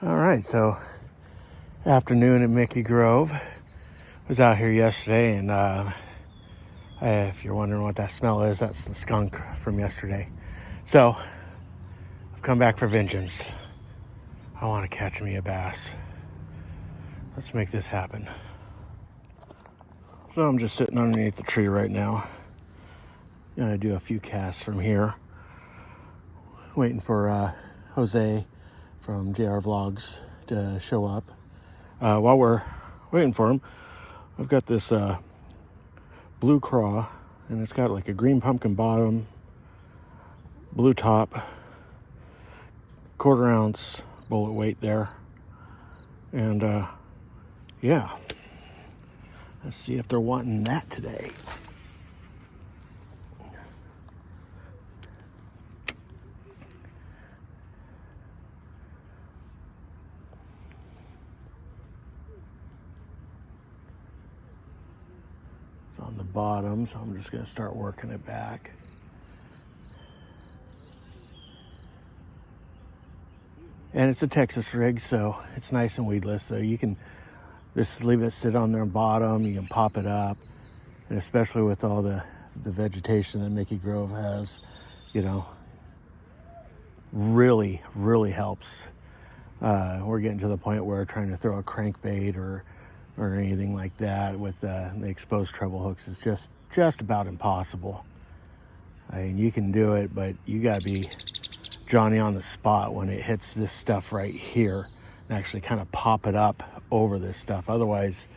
All right, so afternoon at Micke Grove. Was out here yesterday, and if you're wondering what that smell is, that's the skunk from yesterday. So I've come back for vengeance. I want to catch me a bass. Let's make this happen. So I'm just sitting underneath the tree right now. Gonna do a few casts from here. Waiting for Jose from JR Vlogs to show up. While we're waiting for him, I've got this blue craw, and it's got like a green pumpkin bottom, blue top, 1/4 ounce bullet weight there. And yeah, let's see if they're wanting that today. It's on the bottom, so I'm just gonna start working it back. And it's a Texas rig, so it's nice and weedless, so you can just leave it sit on their bottom. You can pop it up, and especially with all the vegetation that Micke Grove has, really helps. We're getting to the point where trying to throw a crankbait or anything like that with the exposed treble hooks is just about impossible. I mean, you can do it, but you gotta be Johnny on the spot when it hits this stuff right here and actually kind of pop it up over this stuff. Otherwise,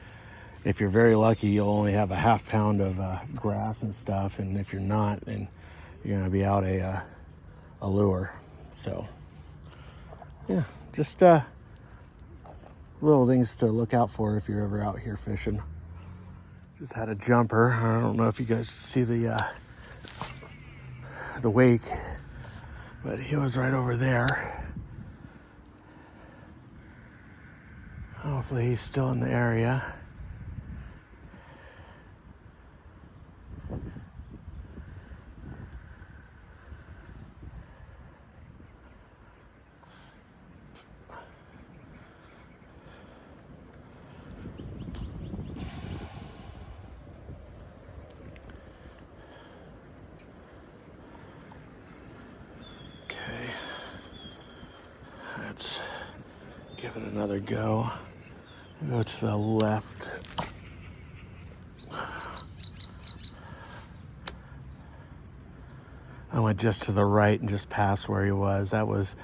if you're very lucky, you'll only have a 1/2 pound of grass and stuff, and if you're not, then you're gonna be out a lure. So yeah, just little things to look out for if you're ever out here fishing. Just had a jumper. I don't know if you guys see the wake, but he was right over there. Hopefully he's still in the area. Okay, let's give it another go. Go to the left. I went just to the right and just past where he was. That was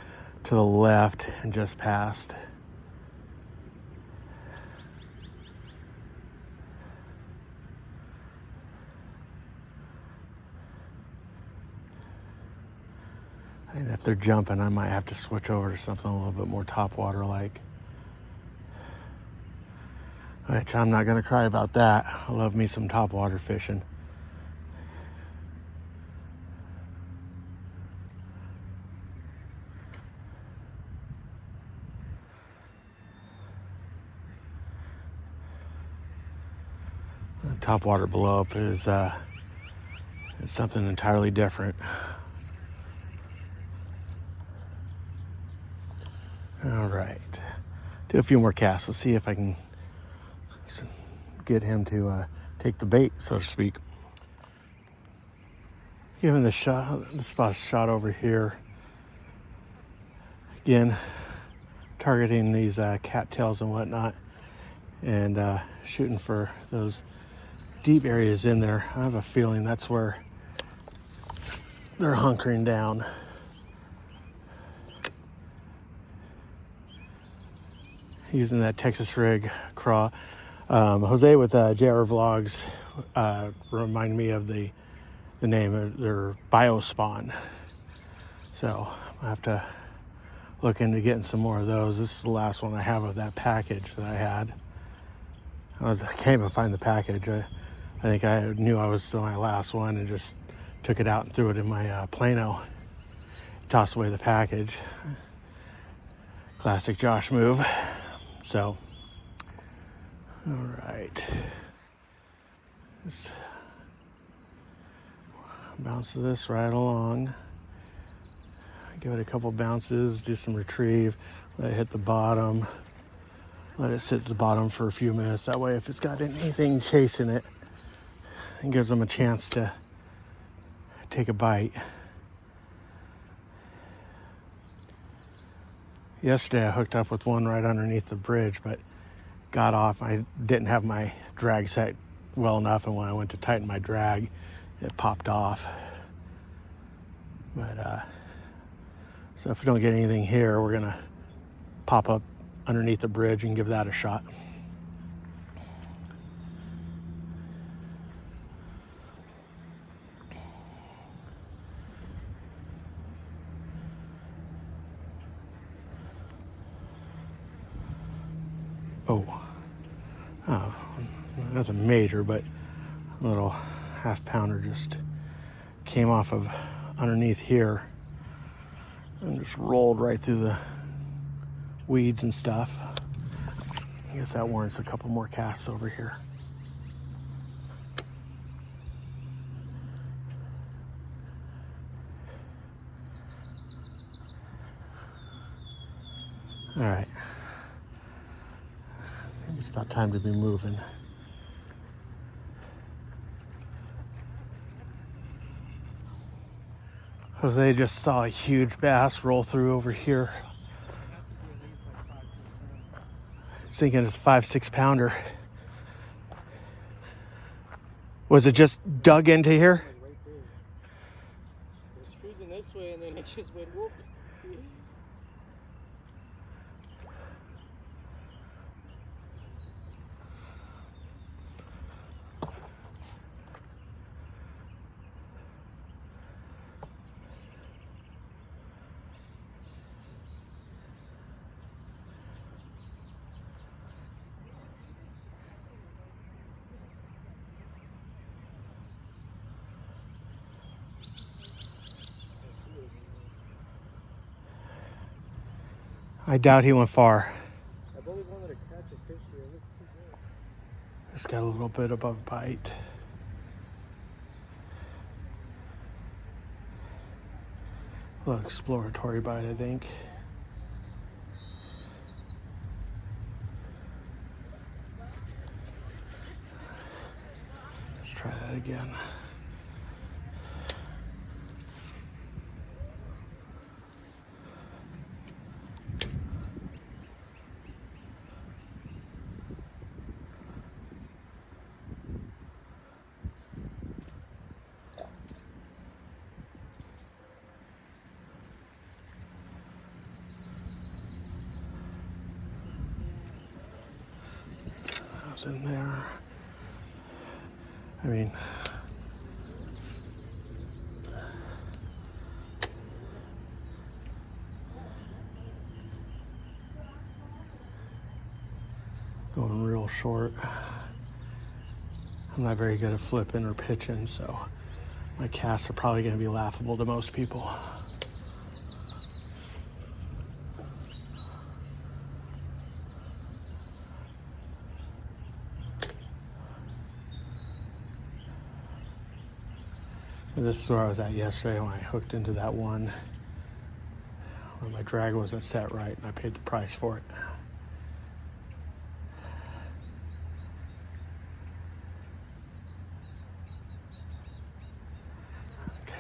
to the left and just past. And if they're jumping, I might have to switch over to something a little bit more topwater like. Which I'm not gonna cry about that. I love me some topwater fishing. Topwater blow up is something entirely different. All right, do a few more casts. Let's see if I can get him to take the bait, so to speak. Giving the spot shot over here. Again, targeting these cattails and whatnot, and shooting for those deep areas in there. I have a feeling that's where they're hunkering down. Using that Texas rig craw. Jose with JR Vlogs remind me of the name of their Biospawn. So I have to look into getting some more of those. This is the last one I have of that package that I had. I can't even find the package. I think I knew I was my last one and just took it out and threw it in my Plano. Tossed away the package. Classic Josh move. So, all right. Just bounce this right along. Give it a couple bounces, do some retrieve, let it hit the bottom, let it sit at the bottom for a few minutes. That way if it's got anything chasing it, it gives them a chance to take a bite. Yesterday I hooked up with one right underneath the bridge, but got off. I didn't have my drag set well enough, and when I went to tighten my drag, it popped off. But so if we don't get anything here, we're gonna pop up underneath the bridge and give that a shot. Oh, nothing major, but a little half pounder just came off of underneath here and just rolled right through the weeds and stuff. I guess that warrants a couple more casts over here. All right. I think it's about time to be moving. Jose just saw a huge bass roll through over here. I was thinking it's a 5-6 pounder. Was it just dug into here? Right there. It was cruising this way and then it just went whoop. I doubt he went far. I've always wanted to catch a fish here. It looks too good. Just got a little bit above bite. A little exploratory bite, I think. Let's try that again. In there. I mean, going real short. I'm not very good at flipping or pitching, so my casts are probably going to be laughable to most people. This is where I was at yesterday when I hooked into that one where my drag wasn't set right and I paid the price for it. Okay.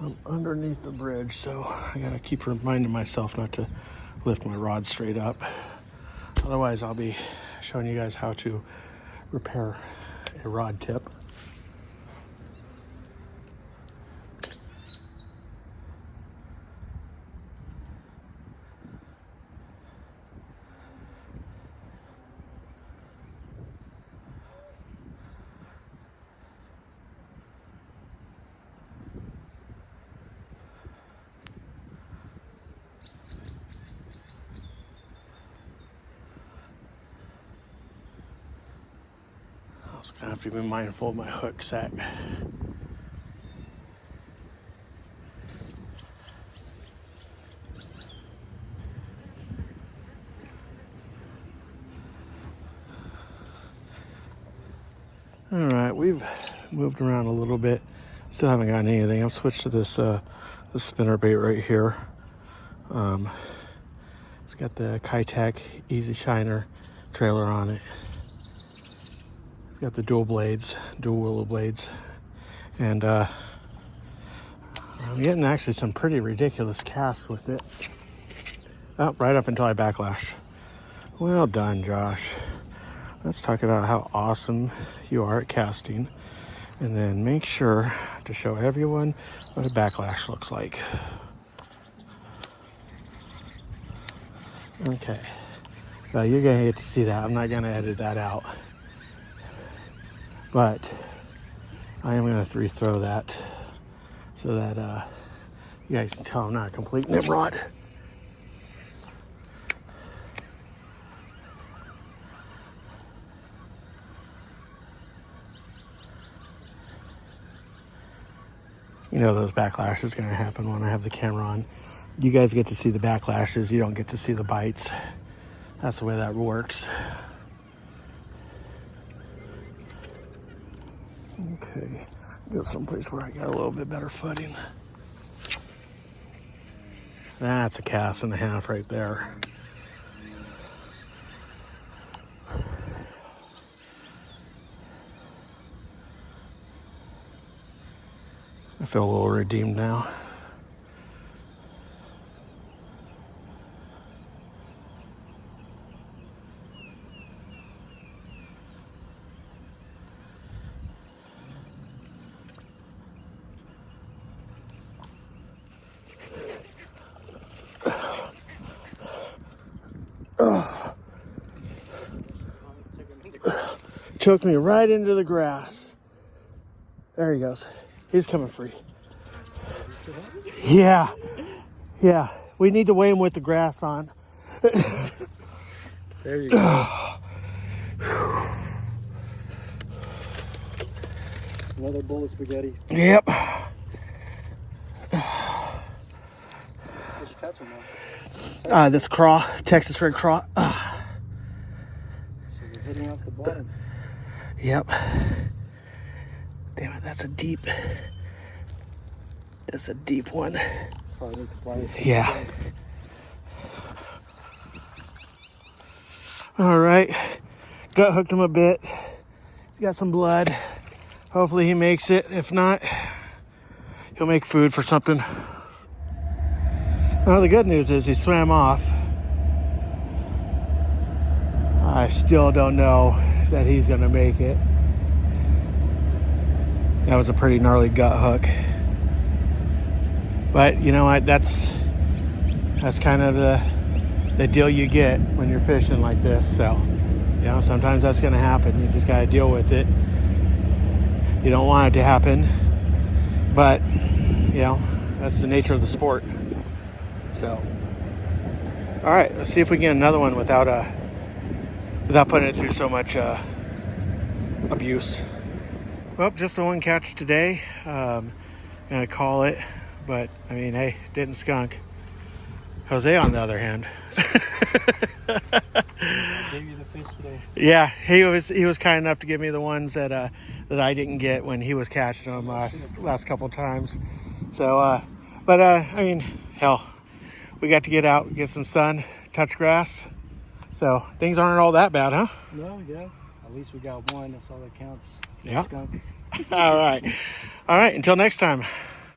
I'm underneath the bridge, so I gotta keep reminding myself not to lift my rod straight up. Otherwise, I'll be showing you guys how to repair a rod tip. I'm gonna have to be mindful of my hook set. All right, we've moved around a little bit. Still haven't gotten anything. I've switched to this spinner bait right here. It's got the Kitech Easy Shiner trailer on it. It's got the dual willow blades. And I'm getting actually some pretty ridiculous casts with it. Oh, right up until I backlash. Well done, Josh. Let's talk about how awesome you are at casting. And then make sure to show everyone what a backlash looks like. Okay. Well, you're going to get to see that. I'm not going to edit that out. But I am going to rethrow that so that you guys can tell I'm not a complete nimrod. You know those backlashes are going to happen when I have the camera on. You guys get to see the backlashes. You don't get to see the bites. That's the way that works. Okay, go someplace where I got a little bit better footing. That's a cast and a half right there. I feel a little redeemed now. Took me right into the grass. There he goes. He's coming free. Yeah. Yeah. We need to weigh him with the grass on. There you go. Another bowl of spaghetti. Yep. Where'd you catch him, man? This craw, Texas red craw. So you're hitting off the bottom. Yep. Damn it, that's a deep one. Probably need to apply it. Yeah. All right. Gut hooked him a bit. He's got some blood. Hopefully he makes it. If not, he'll make food for something. Well, the good news is he swam off. I still don't know that he's gonna make it. That was a pretty gnarly gut hook. But you know what, that's kind of the deal you get when you're fishing like this. So, you know, sometimes that's gonna happen. You just gotta deal with it. You don't want it to happen, but you know, that's the nature of the sport. So, all right, let's see if we can get another one without putting it through so much abuse. Well, just the one catch today. Gonna call it, but I mean, hey, didn't skunk. Jose, on the other hand, I gave you the fish today. yeah, he was kind enough to give me the ones that I didn't get when he was catching them last couple times. So, but I mean, hell, we got to get out, get some sun, touch grass. So things aren't all that bad, huh? No, yeah. At least we got one. That's all that counts. Yeah. Skunk. All right. Until next time.